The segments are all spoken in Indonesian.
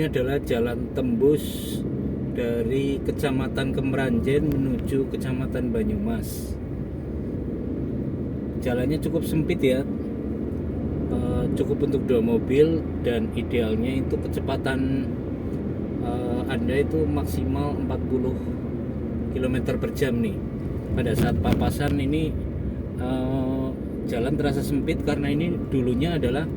ini adalah jalan tembus dari Kecamatan Kemeranjen menuju Kecamatan Banyumas. Jalannya cukup sempit ya, cukup untuk 2 mobil, dan idealnya itu kecepatan Anda itu maksimal 40 km per jam nih. Pada saat papasan ini jalan terasa sempit karena ini dulunya adalah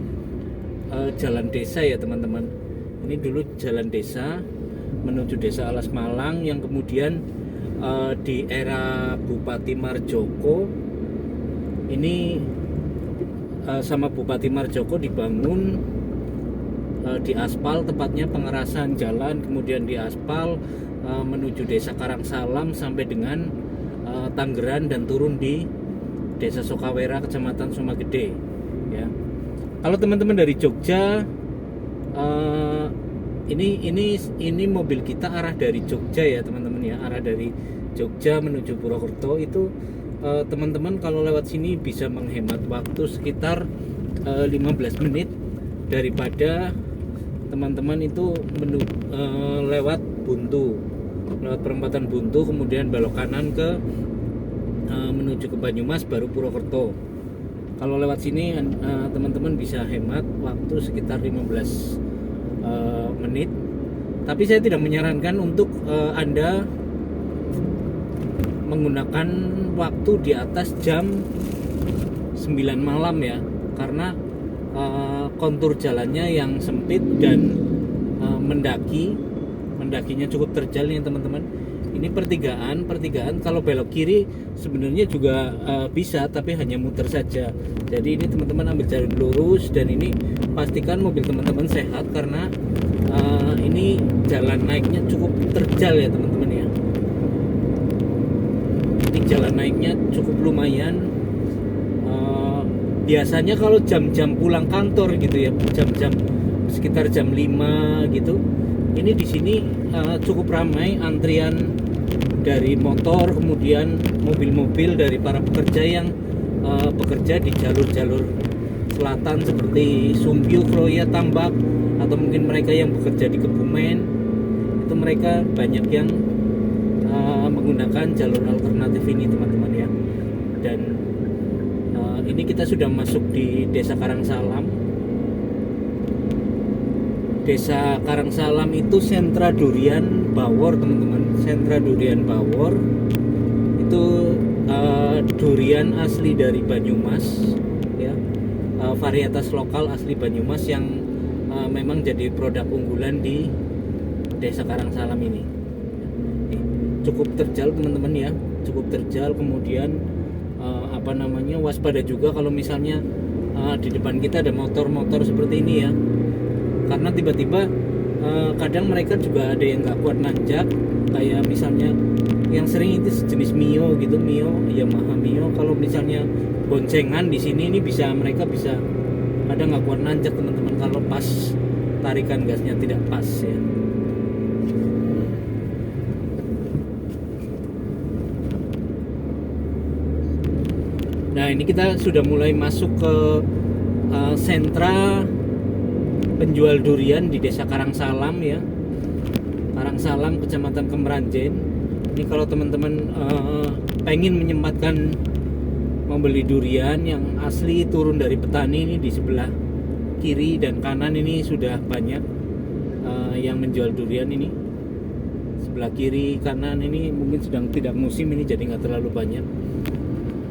jalan desa ya teman-teman. Ini dulu jalan desa menuju Desa Alas Malang yang kemudian di era Bupati Marjoko ini sama Bupati Marjoko dibangun di aspal, tepatnya pengerasan jalan, kemudian di aspal menuju Desa Karangsalam sampai dengan Tanggeran dan turun di Desa Sokawera, Kecamatan Sumagede ya. Kalau teman-teman dari Jogja, ini mobil kita arah dari Jogja ya teman-teman ya, arah dari Jogja menuju Purwokerto itu teman-teman kalau lewat sini bisa menghemat waktu sekitar 15 menit daripada teman-teman itu lewat Buntu, lewat perempatan Buntu, kemudian belok kanan ke menuju ke Banyumas baru Purwokerto. Kalau lewat sini teman-teman bisa hemat waktu sekitar 15 menit. Tapi saya tidak menyarankan untuk Anda menggunakan waktu di atas jam 9 malam ya, karena kontur jalannya yang sempit dan mendakinya cukup terjal nih teman-teman. Ini pertigaan kalau belok kiri sebenarnya juga bisa, tapi hanya muter saja. Jadi ini teman-teman ambil jalur lurus, dan ini pastikan mobil teman-teman sehat karena ini jalan naiknya cukup terjal ya teman-teman ya. Ini jalan naiknya cukup lumayan. Biasanya kalau jam-jam pulang kantor gitu ya, jam-jam sekitar jam 5 gitu, ini di sini cukup ramai antrian dari motor, kemudian mobil-mobil dari para pekerja yang bekerja di jalur-jalur selatan seperti Sumbio, Kroya, Tambak, atau mungkin mereka yang bekerja di Kebumen. Itu mereka banyak yang menggunakan jalur alternatif ini teman-teman ya. Dan ini kita sudah masuk di Desa Karangsalam. Desa Karangsalam itu sentra durian Bawor teman-teman. Sentra durian Bawor itu durian asli dari Banyumas ya, varietas lokal asli Banyumas yang memang jadi produk unggulan di Desa Karangsalam ini. Cukup terjal teman-teman ya, cukup terjal. Kemudian waspada juga kalau misalnya di depan kita ada motor-motor seperti ini ya, karena tiba-tiba kadang mereka juga ada yang nggak kuat nanjak, kayak misalnya yang sering itu jenis Mio gitu, Yamaha Mio. Kalau misalnya boncengan di sini ini mereka bisa kadang nggak kuat nanjak teman-teman kalau pas tarikan gasnya tidak pas ya. Nah ini kita sudah mulai masuk ke sentra penjual durian di Desa Karangsalam ya. Karangsalam, Kecamatan Kemeranjen. Ini kalau teman-teman pengen menyempatkan membeli durian yang asli turun dari petani, ini di sebelah kiri dan kanan ini sudah banyak yang menjual durian ini. Sebelah kiri kanan ini mungkin sedang tidak musim, ini jadi nggak terlalu banyak.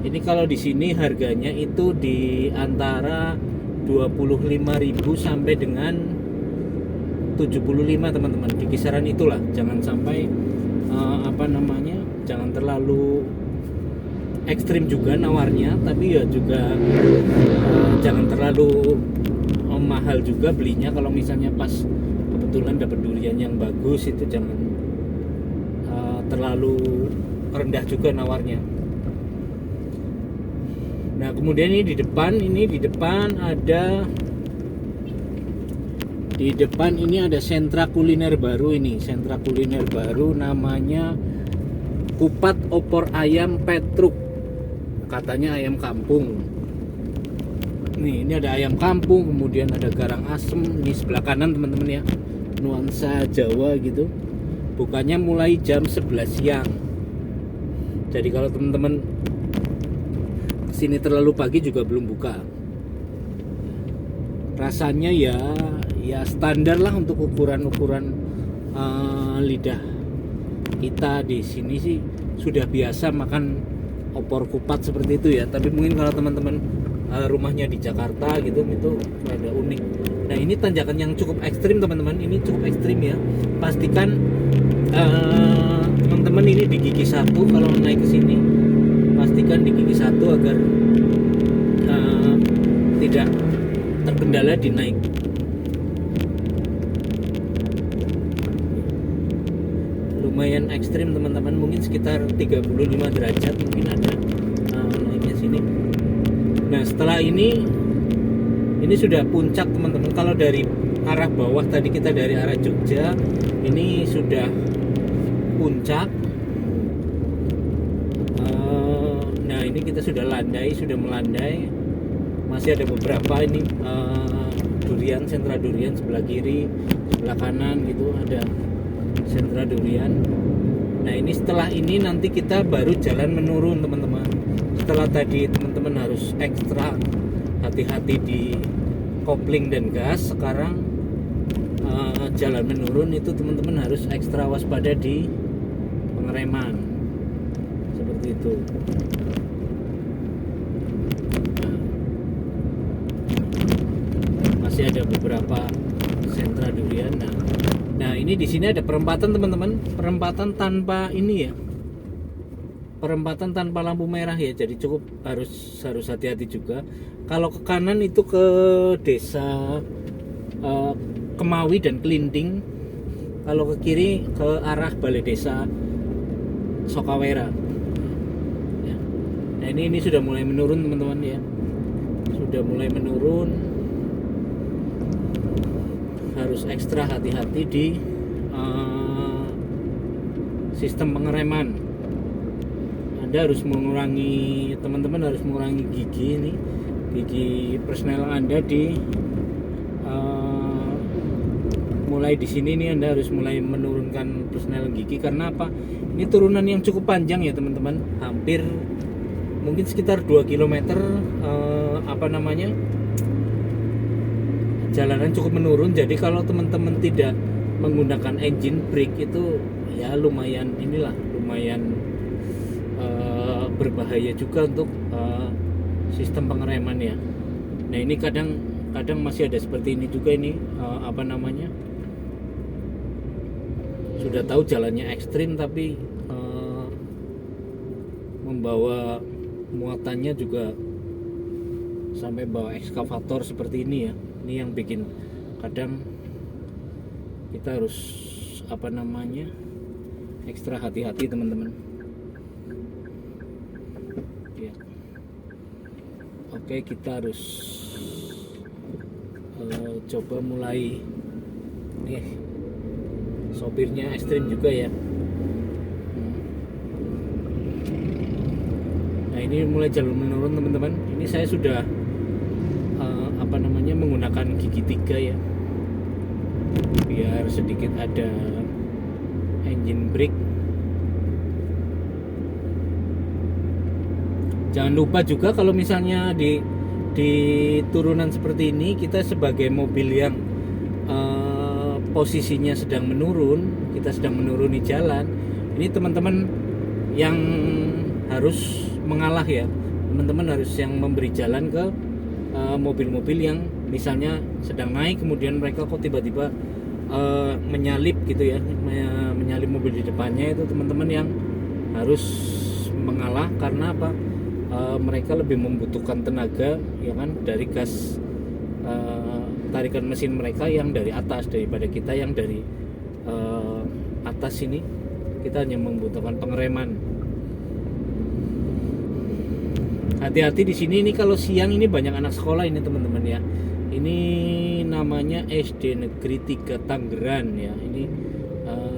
Ini kalau di sini harganya itu di antara 25.000 sampai dengan 75 teman-teman, di kisaran itulah. Jangan sampai jangan terlalu ekstrim juga nawarnya, tapi ya juga jangan terlalu mahal juga belinya. Kalau misalnya pas kebetulan dapat durian yang bagus itu jangan terlalu rendah juga nawarnya. Nah kemudian ini di depan ini ada sentra kuliner baru ini, sentra kuliner baru namanya Kupat Opor Ayam Petruk, katanya ayam kampung. Nih ini ada ayam kampung, kemudian ada garang asem, ini sebelah kanan teman-teman ya. bernuansa Jawa gitu. Bukannya mulai jam 11 siang. Jadi kalau teman-teman kesini terlalu pagi juga belum buka. Rasanya ya standar lah untuk ukuran lidah kita di sini sih sudah biasa makan opor kupat seperti itu ya. Tapi mungkin kalau teman-teman rumahnya di Jakarta gitu itu ada unik. Nah ini tanjakan yang cukup ekstrim teman-teman, ini cukup ekstrim ya. Pastikan teman-teman ini di gigi 1 kalau naik ke sini, pastikan di gigi 1 agar tidak terkendala di naik. Lumayan ekstrim teman-teman, mungkin sekitar 35 derajat mungkin ada naiknya sini. Nah setelah ini sudah puncak teman-teman. Kalau dari arah bawah tadi kita dari arah Jogja, ini sudah puncak. Nah ini kita sudah melandai. Masih ada beberapa ini durian, sentra durian sebelah kiri, sebelah kanan gitu ada sentra durian. Nah ini setelah ini nanti kita baru jalan menurun teman-teman. Setelah tadi teman-teman harus ekstra hati-hati di kopling dan gas, sekarang jalan menurun itu teman-teman harus ekstra waspada di pengereman seperti itu. Masih ada beberapa sentra durian. Nah ini di sini ada perempatan teman-teman, perempatan tanpa ini ya, perempatan tanpa lampu merah ya. Jadi cukup harus hati-hati juga. Kalau ke kanan itu ke desa Kemawi dan Kelinding. Kalau ke kiri ke arah Balai Desa Sokawera. Ya. Nah ini sudah mulai menurun teman-teman ya, sudah mulai menurun. Harus ekstra hati-hati di sistem pengereman. Anda harus mengurangi, teman-teman harus mengurangi gigi ini, gigi persneling Anda di mulai di sini nih Anda harus mulai menurunkan persneling gigi. Karena apa? Ini turunan yang cukup panjang ya teman-teman, hampir mungkin sekitar 2 km jalanan cukup menurun. Jadi kalau teman-teman tidak menggunakan engine brake itu ya lumayan berbahaya juga untuk sistem pengereman ya. Nah ini kadang masih ada seperti ini juga ini sudah tahu jalannya ekstrim tapi membawa muatannya juga sampai bawa ekskavator seperti ini ya. Ini yang bikin kadang kita harus ekstra hati-hati teman-teman ya. Oke kita harus coba mulai nih. Sopirnya ekstrim juga ya. Nah ini mulai jalur menurun teman-teman. Ini saya sudah menggunakan gigi 3 ya, biar sedikit ada engine brake. Jangan lupa juga kalau misalnya di turunan seperti ini kita sebagai mobil yang posisinya sedang menurun, kita sedang menuruni jalan, ini teman-teman yang harus mengalah ya, teman-teman harus yang memberi jalan ke mobil-mobil yang misalnya sedang naik kemudian mereka kok tiba-tiba menyalip gitu ya, menyalip mobil di depannya. Itu teman-teman yang harus mengalah. Karena apa? Mereka lebih membutuhkan tenaga ya kan dari gas tarikan mesin mereka yang dari atas daripada kita yang dari atas sini. Kita hanya membutuhkan pengereman. Hati-hati di sini. Ini kalau siang ini banyak anak sekolah ini teman-teman ya. Ini namanya SD Negeri 3 Tanggeran ya. Ini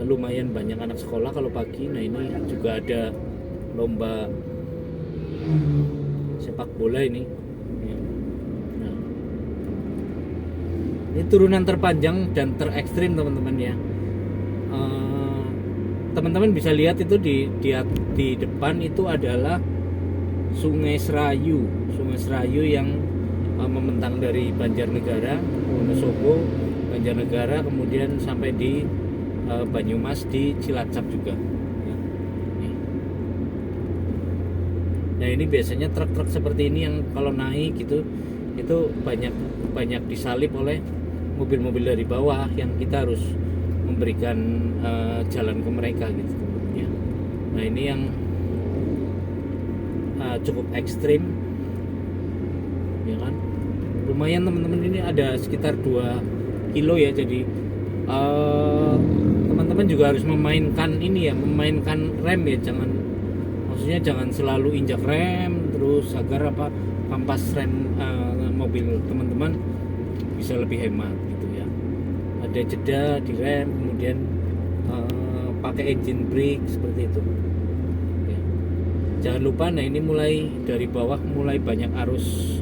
lumayan banyak anak sekolah kalau pagi. Nah ini juga ada lomba sepak bola ini ya. Nah, Ini turunan terpanjang dan terekstrim teman-teman ya. Teman-teman bisa lihat itu di depan itu adalah Sungai Serayu. Sungai Serayu yang membentang dari Banjarnegara, Wonosobo, Banjarnegara, kemudian sampai di Banyumas di Cilacap juga. Ya. Nah ini biasanya truk-truk seperti ini yang kalau naik gitu itu banyak disalip oleh mobil-mobil dari bawah yang kita harus memberikan jalan ke mereka gitu ya. Nah ini yang cukup ekstrim ya kan, lumayan teman-teman, ini ada sekitar 2 kilo ya, jadi teman-teman juga harus memainkan ini ya, memainkan rem ya, maksudnya jangan selalu injak rem terus agar pampas rem mobil teman-teman bisa lebih hemat gitu ya. Ada jeda di rem, kemudian pakai engine brake seperti itu ya. Jangan lupa, nah ini mulai dari bawah mulai banyak arus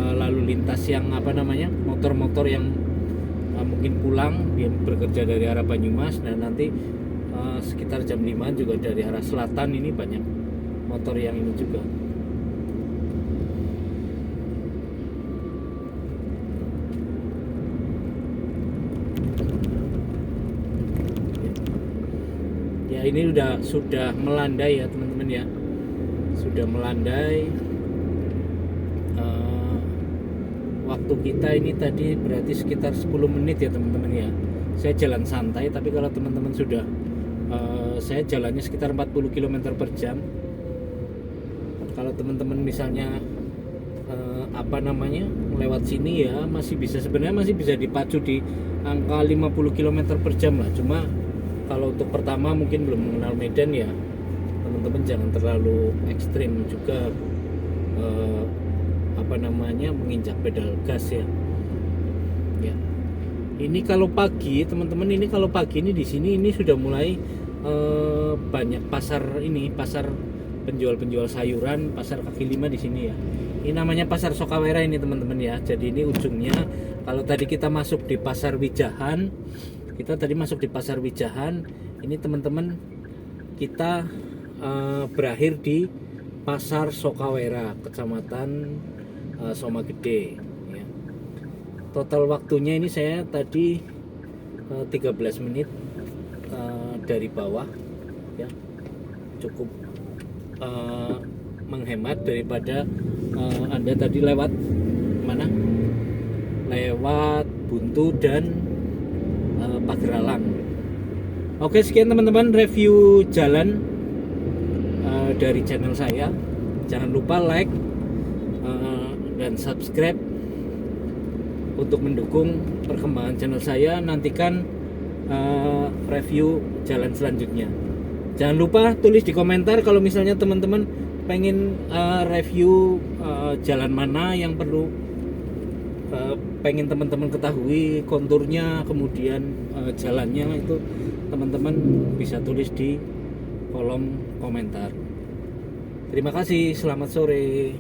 lalu lintas yang motor-motor yang mungkin pulang, dia bekerja dari arah Banyumas, dan nanti sekitar jam 5 juga dari arah selatan ini banyak motor yang ini juga. Ya ini sudah melandai ya teman-teman ya, sudah melandai. Waktu kita ini tadi berarti sekitar 10 menit ya teman-teman ya. Saya jalan santai, tapi kalau teman-teman sudah saya jalannya sekitar 40 km per jam. Kalau teman-teman misalnya lewat sini ya sebenarnya masih bisa dipacu di angka 50 km per jam lah. Cuma kalau untuk pertama mungkin belum mengenal medan ya, teman-teman jangan terlalu ekstrim juga menginjak pedal gas ya. Ya. Ini kalau pagi teman-teman, ini di sini ini sudah mulai banyak pasar penjual sayuran, pasar kaki lima di sini ya. Ini namanya pasar Sokawera ini teman-teman ya. Jadi ini ujungnya, kalau tadi kita masuk di pasar Wijahan, ini teman-teman kita berakhir di pasar Sokawera, kecamatan Somagede ya. Total waktunya ini saya tadi 13 menit dari bawah ya, cukup menghemat daripada Anda tadi lewat Buntu dan Pageralang. Oke, sekian teman-teman review jalan dari channel saya. Jangan lupa like dan subscribe untuk mendukung perkembangan channel saya. Nantikan review jalan selanjutnya. Jangan lupa tulis di komentar kalau misalnya teman-teman pengen review jalan mana yang perlu pengen teman-teman ketahui konturnya, kemudian jalannya, itu teman-teman bisa tulis di kolom komentar. Terima kasih, selamat sore.